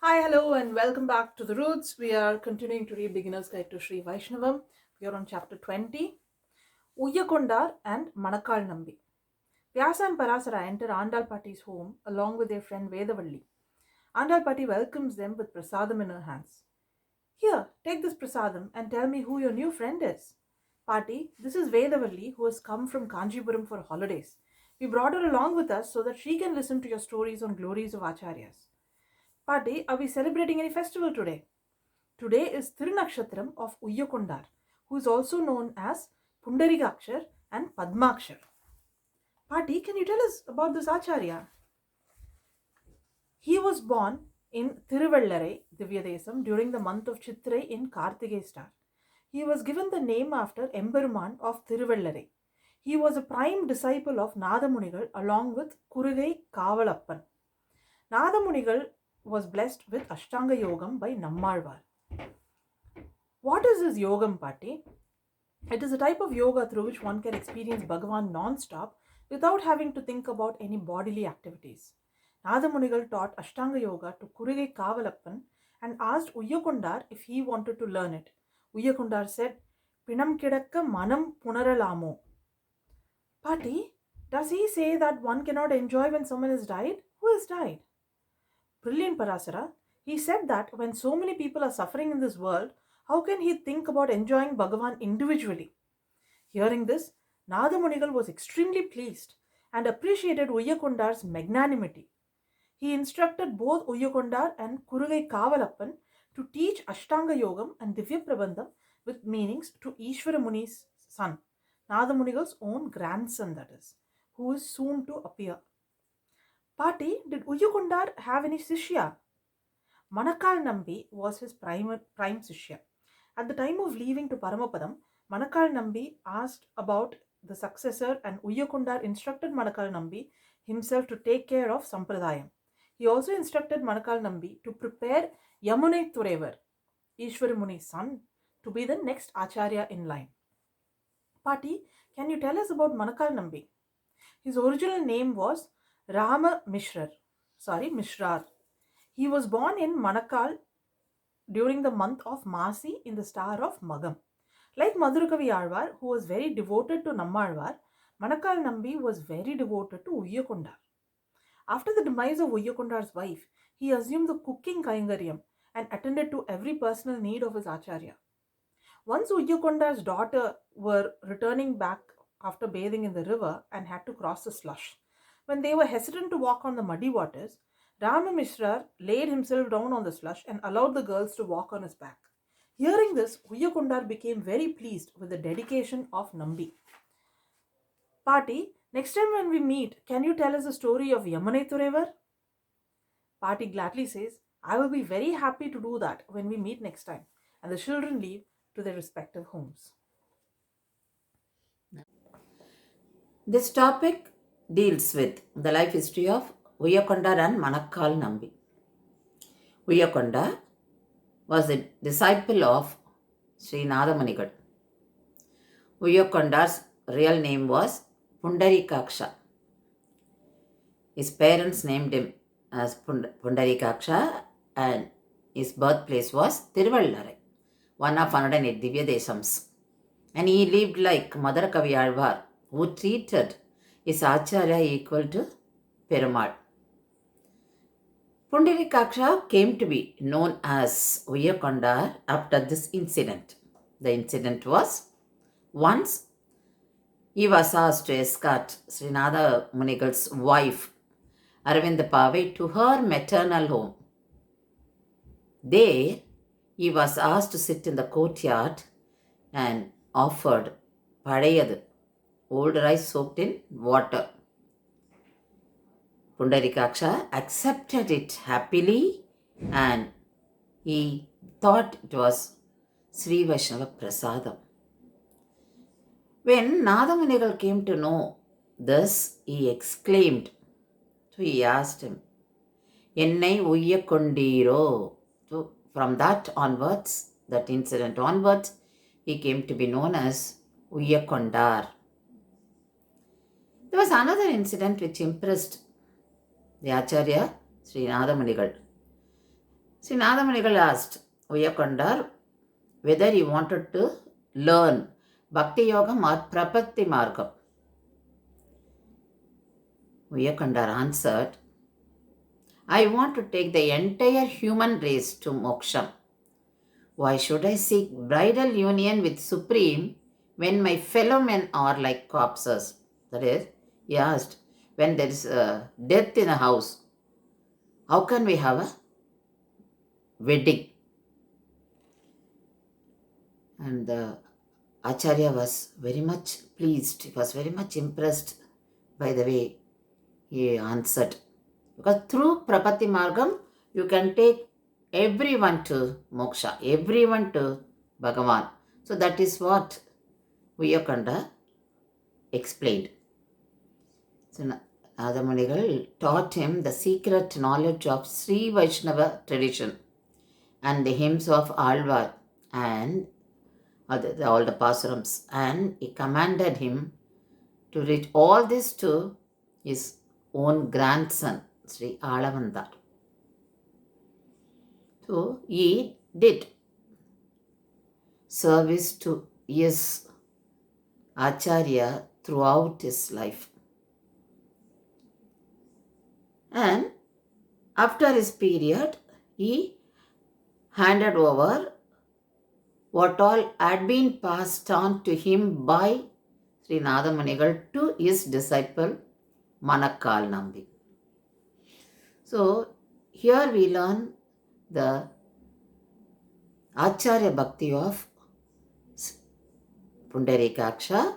Hi, hello, and welcome back to The Roots. We are continuing to read Beginner's Guide to SriVaishnavam. We are on chapter 20, Uyyakondar and Manakkal Nambi. Vyasa and Parasara enter Andalpati's home along with their friend Vedavalli. Andalpati welcomes them with prasadam in her hands. Here, take this prasadam and tell me who your new friend is. Pati, this is Vedavalli who has come from Kanjipuram for holidays. We brought her along with us so that she can listen to your stories on glories of Acharyas. Pati, are we celebrating any festival today? Today is Thirunakshatram of Uyyakondar, who is also known as Pundarigakshar and Padmakshar. Pati, can you tell us about this Acharya? He was born in Thiruvallarai, Divyadesam, during the month of Chitrai in Kartige star. He was given the name after Emberuman of Thiruvallarai. He was a prime disciple of Nadamunigal along with Kurugai Kavalappan. Nadamunigal was blessed with Ashtanga Yogam by Nammalvar. What is this Yogam, Pati? It is a type of yoga through which one can experience Bhagavan non-stop without having to think about any bodily activities. Nadamunigal taught Ashtanga Yoga to Kurigai Kavalappan and asked Uyyakondar if he wanted to learn it. Uyyakondar said, Pinam Kidakka Manam Punaralamo. Pati, does he say that one cannot enjoy when someone has died? Who has died? Brilliant Parasara. He said that when so many people are suffering in this world, how can he think about enjoying Bhagavan individually? Hearing this, Nadamunigal was extremely pleased and appreciated Uyyakondar's magnanimity. He instructed both Uyyakondar and Kurugai Kavalappan to teach Ashtanga Yogam and Divya Prabandham with meanings to Ishvara Muni's son, Nadamunigal's own grandson, that is, who is soon to appear. Pati, did Uyyakondar have any Sishya? Manakkal Nambi was his prime Sishya. At the time of leaving to Paramapadam, Manakkal Nambi asked about the successor and Uyyakondar instructed Manakkal Nambi himself to take care of Sampradayam. He also instructed Manakkal Nambi to prepare Yamunai Thurevar, Ishwara Muni's son, to be the next Acharya in line. Pati, can you tell us about Manakkal Nambi? His original name was Rama Mishrar. He was born in Manakkal during the month of Masi in the star of Magam. Like Madhurakavi Alvar, who was very devoted to Nammalvar, Manakkal Nambi was very devoted to Uyyakondar. After the demise of Uyyakondar's wife, he assumed the cooking kaingaryam and attended to every personal need of his acharya. Once Uyyakondar's daughter were returning back after bathing in the river and had to cross the slush. When they were hesitant to walk on the muddy waters, Rama Mishra laid himself down on the slush and allowed the girls to walk on his back. Hearing this, Uyyakondar became very pleased with the dedication of Nambi. Pati, next time when we meet, can you tell us the story of Yamunai Thurevar? Pati gladly says, I will be very happy to do that when we meet next time. And the children leave to their respective homes. This topic deals with the life history of Uyyakondar and Manakkal Nambi. Uyyakondar was a disciple of Sri Nadamunigal. Uyyakondar's real name was Pundarikaksha. His parents named him as Pundarikaksha and his birthplace was Tiruvallarai, one of 108 Divya Desams. And he lived like Madhurakavi Alvar, who treated his Acharya equal to Perumal. Pundarikaksha came to be known as Uyyakondar after this incident. The incident was once he was asked to escort Srinada Munigal's wife Aravinda Pave to her maternal home. There, he was asked to sit in the courtyard and offered padayadu, old rice soaked in water. Pundarikaksha accepted it happily and he thought it was SriVaishnava Prasadam. When Nadamunigal came to know this, he exclaimed. So he asked him, Ennai Uyyakondiro. So from that onwards, that incident onwards, he came to be known as Uyyakondar. There was another incident which impressed the Acharya Sri Nadamunigal. See, Nadamanigal asked Uyyakondar whether he wanted to learn Bhakti Yogam or Prapatti Margam. Uyyakondar answered, I want to take the entire human race to moksha. Why should I seek bridal union with Supreme when my fellow men are like corpses? That is, he asked, when there is a death in a house, how can we have a wedding? And the Acharya was very much pleased, he was very much impressed by the way he answered. Because through Prapatti Margam, you can take everyone to moksha, everyone to Bhagavan. So that is what Uyyakondar explained. So Nadamunigal taught him the secret knowledge of SriVaishnava tradition and the hymns of Alvar and all the pasurams, and he commanded him to read all this to his own grandson, Sri Alavandar. So he did service to his Acharya throughout his life. And after his period, he handed over what all had been passed on to him by Sri Nadamanigal to his disciple Manakkal Nambi. So here we learn the Acharya Bhakti of Pundarikaksha,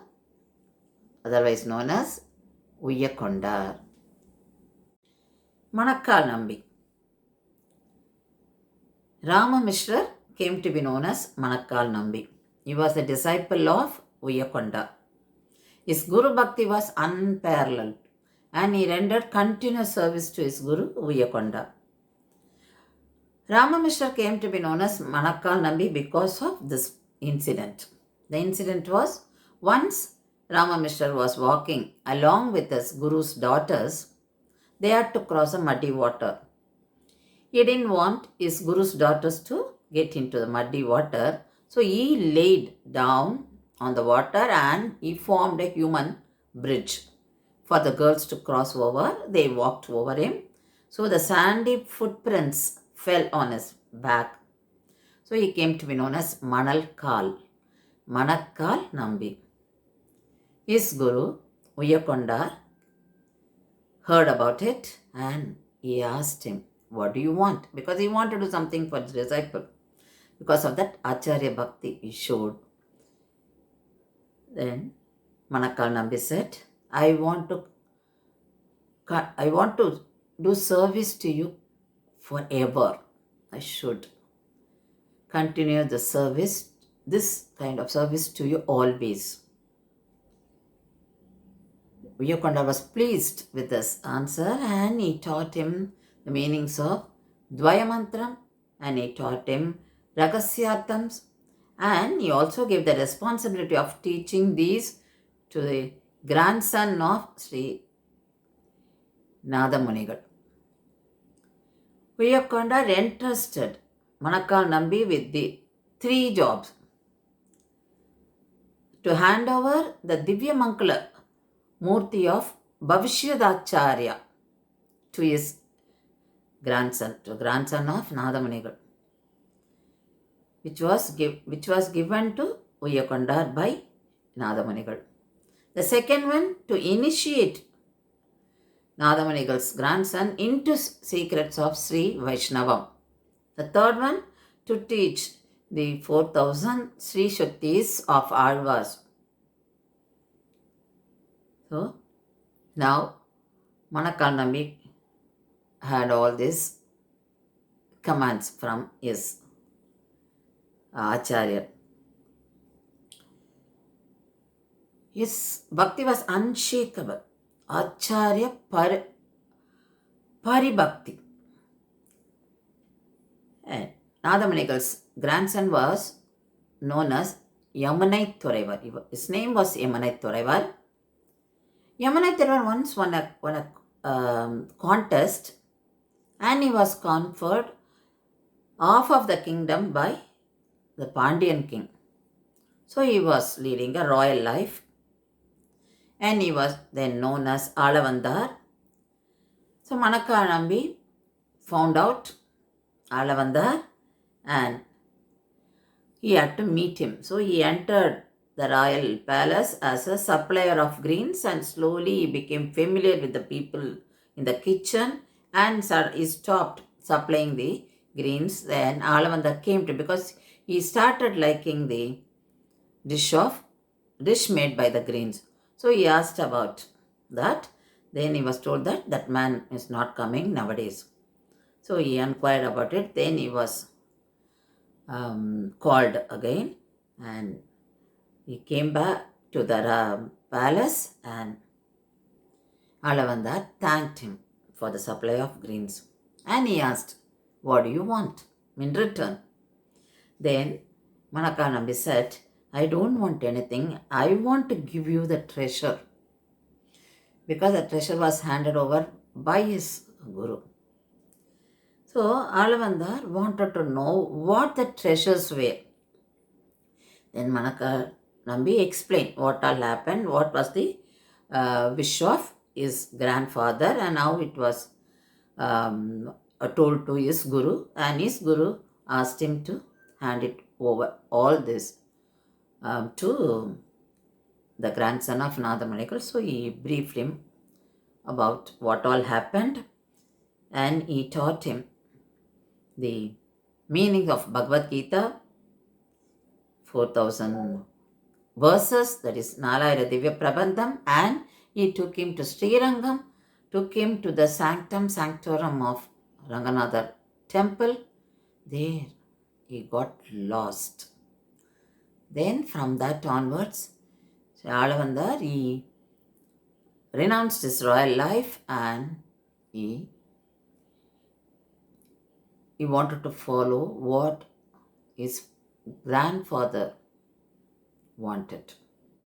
otherwise known as Uyyakondar. Manakkal Nambi. Rama Mishra came to be known as Manakkal Nambi. He was a disciple of Uyyakondar. His Guru Bhakti was unparalleled and he rendered continuous service to his Guru Uyyakondar. Rama Mishra came to be known as Manakkal Nambi because of this incident. The incident was, once Rama Mishra was walking along with his Guru's daughters, they had to cross a muddy water. He didn't want his Guru's daughters to get into the muddy water, so he laid down on the water and he formed a human bridge for the girls to cross over. They walked over him. So the sandy footprints fell on his back. So he came to be known as Manakkal Nambi. His Guru, Uyyakondar, heard about it and he asked him, what do you want? Because he wanted to do something for his disciple. Because of that Acharya Bhakti he showed. Then Manakkal Nambi said, I want to do service to you forever. I should continue the service, this kind of service to you always. Uyyakondar was pleased with this answer and he taught him the meanings of Dvayamantram and he taught him Ragasyarthams, and he also gave the responsibility of teaching these to the grandson of Sri Nadamunigal. Uyyakondar entrusted Manakkal Nambi with the 3 jobs: to hand over the Divya Mankala Murti of Bhavishyadacharya to his grandson, of Nadamunigal, which was given to Uyyakondar by Nadamunigal. The second one, to initiate Nadamunigal's grandson into secrets of SriVaishnavam. The third one, to teach the 4,000 Sri Shaktis of Alvars. So, now Manakkal Nambi had all these commands from his Acharya. His bhakti was unshakable. Acharya Paribhakti. And Nadamunigal's grandson was known as Yamanai Thuraivar. His name was Yamanai Thuraivar. Yamanai Thuraivar once won a contest and he was conferred half of the kingdom by the Pandyan king. So he was leading a royal life, and he was then known as Alavandar. So Manakkal Nambi found out Alavandar and he had to meet him. So he entered the royal palace as a supplier of greens, and slowly he became familiar with the people in the kitchen, and he stopped supplying the greens. Then Alavandar came to, because he started liking the dish made by the greens. So he asked about that. Then he was told that that man is not coming nowadays. So he inquired about it. Then he was called again, and he came back to the palace, and Alavandar thanked him for the supply of greens, and he asked, "What do you want in return?" Then Manakkal Nambi said, "I don't want anything. I want to give you the treasure." Because the treasure was handed over by his guru. So Alavandar wanted to know what the treasures were. Then Manakkal Nambi explained what all happened, what was the wish of his grandfather, and how it was told to his guru, and his guru asked him to hand it over all this to the grandson of Manakkal. So he briefed him about what all happened, and he taught him the meaning of Bhagavad Gita, 4,000 verses, that is Nalayana Divya Prabandham, and he took him to Srirangam, took him to the sanctum sanctorum of Ranganatha temple. There he got lost. Then from that onwards, Alavandar, he renounced his royal life, and he wanted to follow what his grandfather wanted.